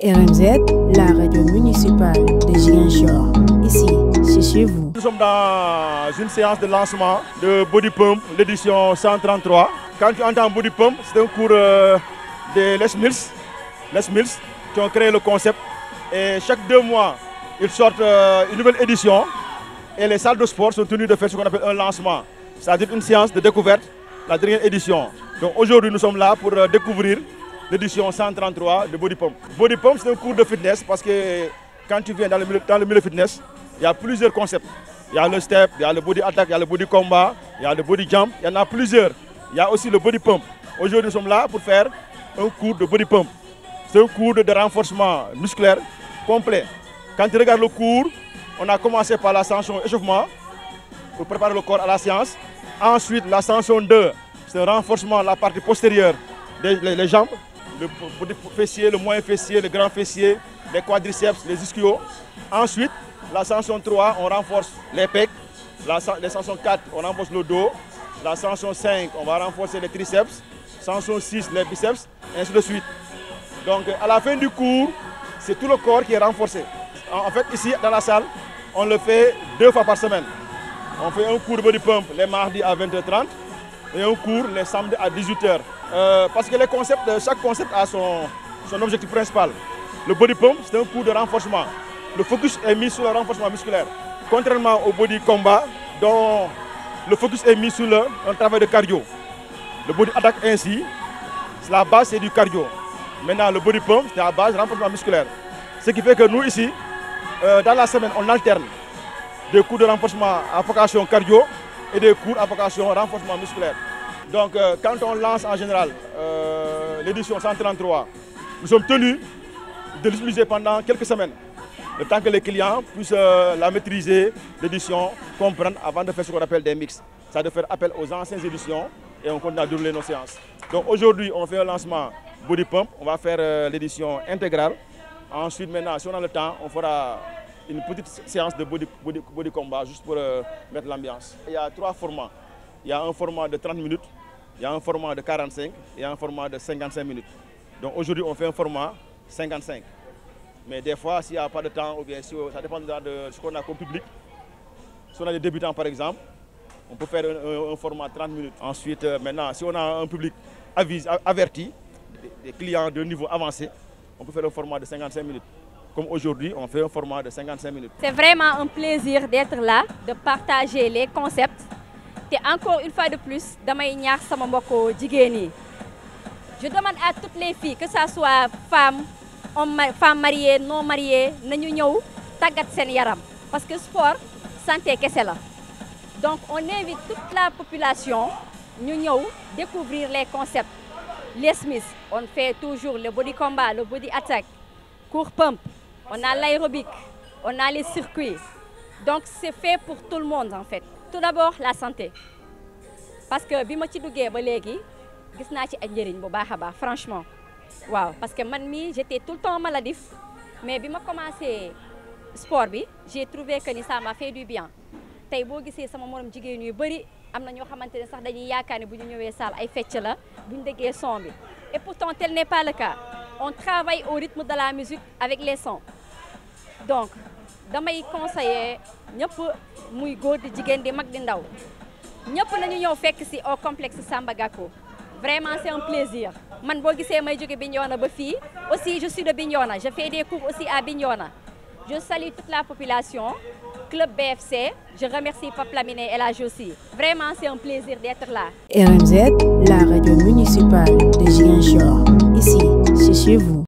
RMZ, la radio municipale de Ziguinchor. Ici, c'est chez vous. Nous sommes dans une séance de lancement de Body Pump, l'édition 133. Quand tu entends Body Pump, c'est un cours de Les Mills qui ont créé le concept. Et chaque 2 mois, ils sortent une nouvelle édition. Et les salles de sport sont tenues de faire ce qu'on appelle un lancement. C'est-à-dire une séance de découverte, la dernière édition. Donc aujourd'hui, nous sommes là pour découvrir l'édition 133 de Body Pump. Body Pump, c'est un cours de fitness parce que quand tu viens dans le milieu fitness, il y a plusieurs concepts. Il y a le step, il y a le body attack, il y a le body combat, il y a le body jump, il y en a plusieurs. Il y a aussi le body pump. Aujourd'hui, nous sommes là pour faire un cours de body pump. C'est un cours de renforcement musculaire complet. Quand tu regardes le cours, on a commencé par l'ascension échauffement pour préparer le corps à la séance. Ensuite, l'ascension 2, c'est un renforcement de la partie postérieure des jambes, le fessier, le moyen fessier, le grand fessier, les quadriceps, les ischios. Ensuite, l'ascension 3, on renforce les pecs. L'ascension 4, on renforce le dos. L'ascension 5, on va renforcer les triceps. L'ascension 6, les biceps, et ainsi de suite. Donc, à la fin du cours, c'est tout le corps qui est renforcé. En fait, ici, dans la salle, on le fait 2 fois par semaine. On fait un cours de body pump les mardis à 20h30 et un cours les samedis à 18h. Parce que chaque concept a son objectif principal. Le body pump, c'est un cours de renforcement. Le focus est mis sur le renforcement musculaire. Contrairement au body combat, dont le focus est mis sur un travail de cardio. Le body attack ainsi, la base c'est du cardio. Maintenant, le body pump, c'est la base du renforcement musculaire. Ce qui fait que nous ici, dans la semaine, on alterne des cours de renforcement à vocation cardio et des cours à vocation renforcement musculaire. Donc, quand on lance en général l'édition 133, nous sommes tenus de l'utiliser pendant quelques semaines, le temps que les clients puissent la maîtriser, l'édition, comprendre avant de faire ce qu'on appelle des mix. Ça de faire appel aux anciennes éditions et on continue à dérouler nos séances. Donc aujourd'hui, on fait un lancement Body Pump, on va faire l'édition intégrale. Ensuite, maintenant, si on a le temps, on fera une petite séance de body combat juste pour mettre l'ambiance. Il y a 3 formats. Il y a un format de 30 minutes, il y a un format de 45 et un format de 55 minutes. Donc aujourd'hui, on fait un format 55. Mais des fois, s'il n'y a pas de temps, ou bien si, ça dépendra de ce qu'on a comme public. Si on a des débutants, par exemple, on peut faire un format 30 minutes. Ensuite, maintenant, si on a un public averti, des clients de niveau avancé, on peut faire un format de 55 minutes. Comme aujourd'hui, on fait un format de 55 minutes. C'est vraiment un plaisir d'être là, de partager les concepts. Et encore une fois de plus, je demande à toutes les filles, que ce soit femmes mariées, non mariées, nous tagat sen yaram. Parce que sport, santé kessé la. Donc on invite toute la population nous découvrir les concepts. Les Smiths, on fait toujours le body combat, le body attack, court pump, on a l'aérobic, on a les circuits. Donc c'est fait pour tout le monde en fait. Tout d'abord la santé. Parce que bima ci duggé ba légui gis na ci ay njëriñ bu baaxa baax franchement. Waaw, parce que man mi j'étais tout le temps maladif, mais bima commencé sport bi, j'ai trouvé que ça m'a fait du bien. Tay bo gisé sama morom jigéen yu bari amna ñoo xamantene sax dañuy yaakaar ne bu ñu ñëwé salle ay fecc la buñ déggé son bi. Et pourtant tel n'est pas le cas. On travaille au rythme de la musique avec les sons. Donc damay conseiller ñëpp muy góor di jigéen di mag di ndaw ñëpp nañu ñëw fekk ci au complexe Samba Gakko. Vraiment c'est un plaisir. Man bo gisé may jóge Bignona ba fi, aussi je suis de Bignona, je fais des cours aussi à Bignona. Je salue toute la population. Club BFC, je remercie Pape Lamine et la Josie. Vraiment, c'est un plaisir d'être là. RMZ, la radio municipale de Ziguinchor. Ici, c'est chez vous.